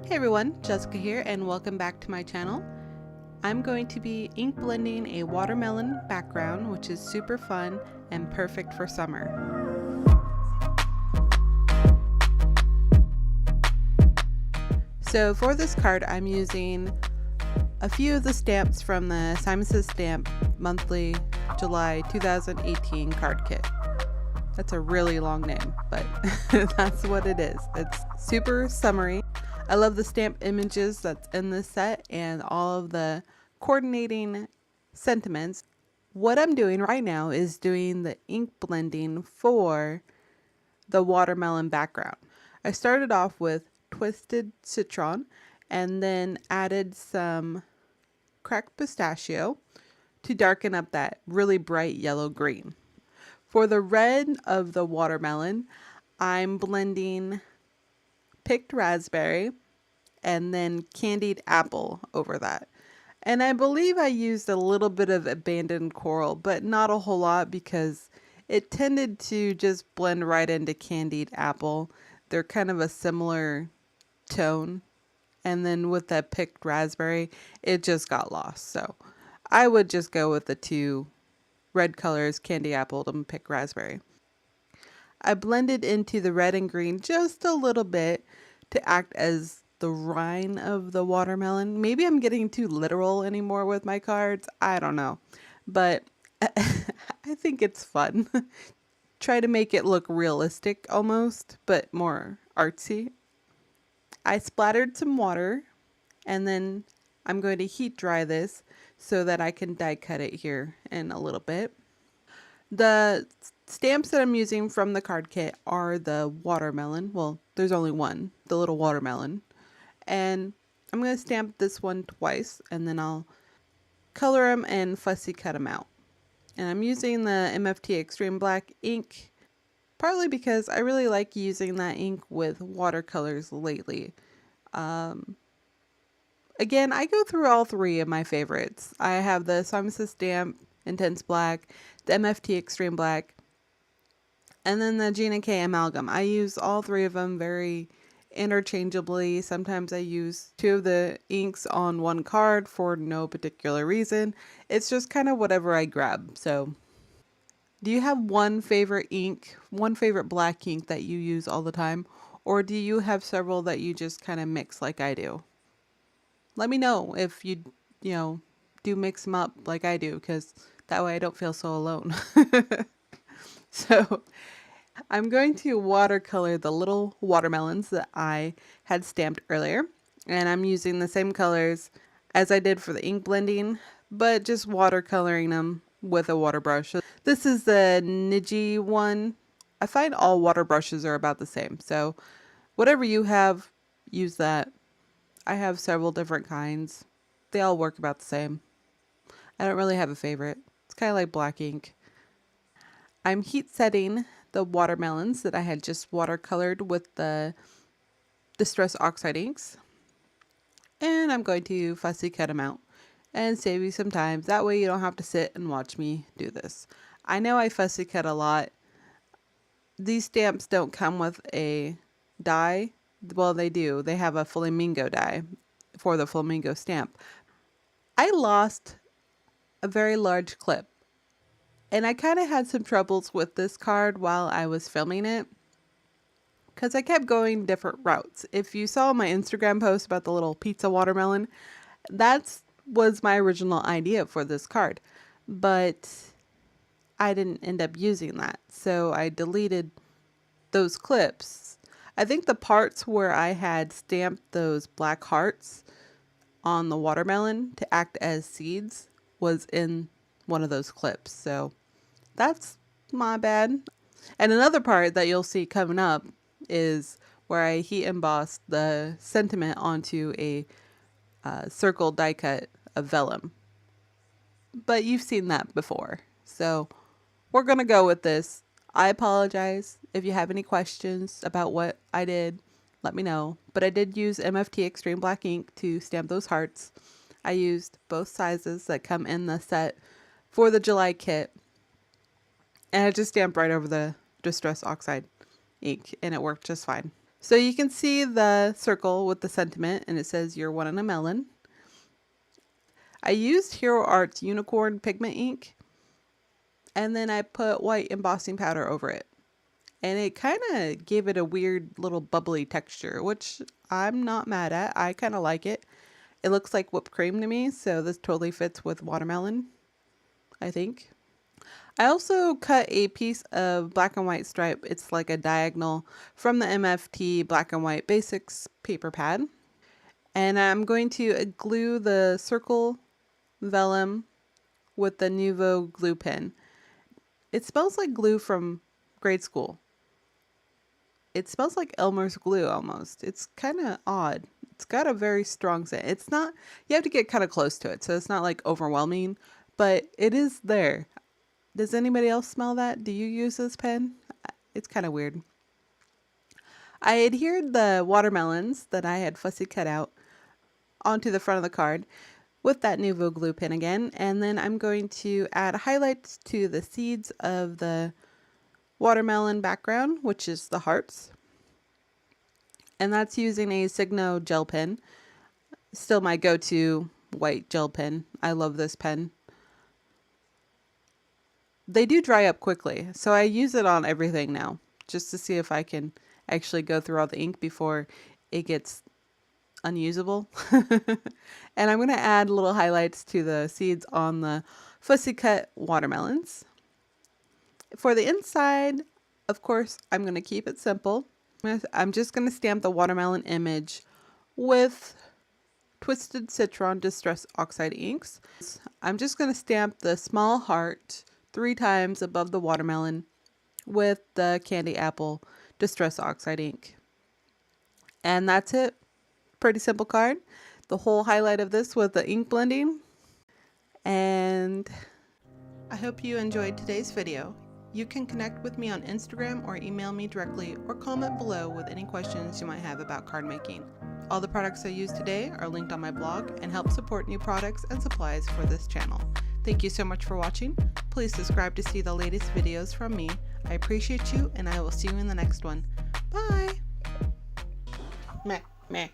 Hey everyone, Jessica here and welcome back to my channel. I'm going to be ink blending a watermelon background, which is super fun and perfect for summer. So for this card, I'm using a few of the stamps from the Simon Says Stamp Monthly July 2018 card kit. That's a really long name, but that's what it is. It's super summery. I love the stamp images that's in this set and all of the coordinating sentiments. What I'm doing right now is doing the ink blending for the watermelon background. I started off with twisted citron and then added some cracked pistachio to darken up that really bright yellow green. For the red of the watermelon, I'm blending picked raspberry and then candied apple over that. And I believe I used a little bit of abandoned coral, but not a whole lot because it tended to just blend right into candied apple. They're kind of a similar tone. And then with that picked raspberry, it just got lost. So I would just go with the two red colors, candy apple and picked raspberry. I blended into the red and green just a little bit to act as the rind of the watermelon. Maybe I'm getting too literal anymore with my cards. I don't know. But I think it's fun. Try to make it look realistic almost, but more artsy. I splattered some water and then I'm going to heat dry this so that I can die cut it here in a little bit. The stamps that I'm using from the card kit are the watermelon. Well, there's only one, the little watermelon. And I'm going to stamp this one twice and then I'll color them and fussy cut them out. And I'm using the MFT Extreme Black Ink partly because I really like using that ink with watercolors lately. Again, I go through all three of my favorites. I have the Simon Says Stamp Intense Black, the MFT Extreme Black, and then the Gina K Amalgam. I use all three of them very interchangeably. Sometimes I use two of the inks on one card for no particular reason. It's just kind of whatever I grab. So do you have one favorite ink, one favorite black ink that you use all the time? Or do you have several that you just kind of mix like I do? Let me know if you do mix them up like I do, because that way I don't feel so alone. So I'm going to watercolor the little watermelons that I had stamped earlier. And I'm using the same colors as I did for the ink blending, but just watercoloring them with a water brush. This is the Niji one. I find all water brushes are about the same. So whatever you have, use that. I have several different kinds. They all work about the same. I don't really have a favorite. It's kind of like black ink. I'm heat setting the watermelons that I had just watercolored with the Distress Oxide inks. And I'm going to fussy cut them out and save you some time. That way you don't have to sit and watch me do this. I know I fussy cut a lot. These stamps don't come with a die. Well, they do. They have a flamingo die for the flamingo stamp. I lost a very large clip. And I kind of had some troubles with this card while I was filming it, because I kept going different routes. If you saw my Instagram post about the little pizza watermelon, that was my original idea for this card. But I didn't end up using that. So I deleted those clips. I think the parts where I had stamped those black hearts on the watermelon to act as seeds was in one of those clips. So that's my bad. And another part that you'll see coming up is where I heat embossed the sentiment onto a circle die cut of vellum. But you've seen that before. So we're going to go with this. I apologize if you have any questions about what I did. Let me know. But I did use MFT Extreme Black Ink to stamp those hearts. I used both sizes that come in the set for the July kit. And I just stamped right over the Distress Oxide ink and it worked just fine. So you can see the circle with the sentiment, and it says you're one in a melon. I used Hero Art's Unicorn Pigment ink, and then I put white embossing powder over it. And it kind of gave it a weird little bubbly texture, which I'm not mad at. I kind of like it. It looks like whipped cream to me, so this totally fits with watermelon, I think. I also cut a piece of black and white stripe. It's like a diagonal from the MFT Black and White Basics paper pad. And I'm going to glue the circle vellum with the Nouveau glue pen. It smells like glue from grade school. It smells like Elmer's glue almost. It's kind of odd. It's got a very strong scent. It's not, you have to get kind of close to it, so it's not like overwhelming, but it is there. Does anybody else smell that? Do you use this pen? It's kind of weird. I adhered the watermelons that I had fussy cut out onto the front of the card with that Nouveau glue pen again, and then I'm going to add highlights to the seeds of the watermelon background, which is the hearts. And that's using a Signo gel pen. Still my go-to white gel pen. I love this pen. They do dry up quickly, so I use it on everything now, just to see if I can actually go through all the ink before it gets unusable. And I'm going to add little highlights to the seeds on the fussy cut watermelons. For the inside, of course, I'm going to keep it simple. I'm just going to stamp the watermelon image with Twisted Citron Distress Oxide inks. I'm just going to stamp the small heart 3 times above the watermelon with the Candy Apple Distress Oxide ink. And that's it. Pretty simple card. The whole highlight of this was the ink blending. And I hope you enjoyed today's video. You can connect with me on Instagram or email me directly or comment below with any questions you might have about card making. All the products I used today are linked on my blog and help support new products and supplies for this channel. Thank you so much for watching. Please subscribe to see the latest videos from me. I appreciate you, and I will see you in the next one. Bye! Meh, meh.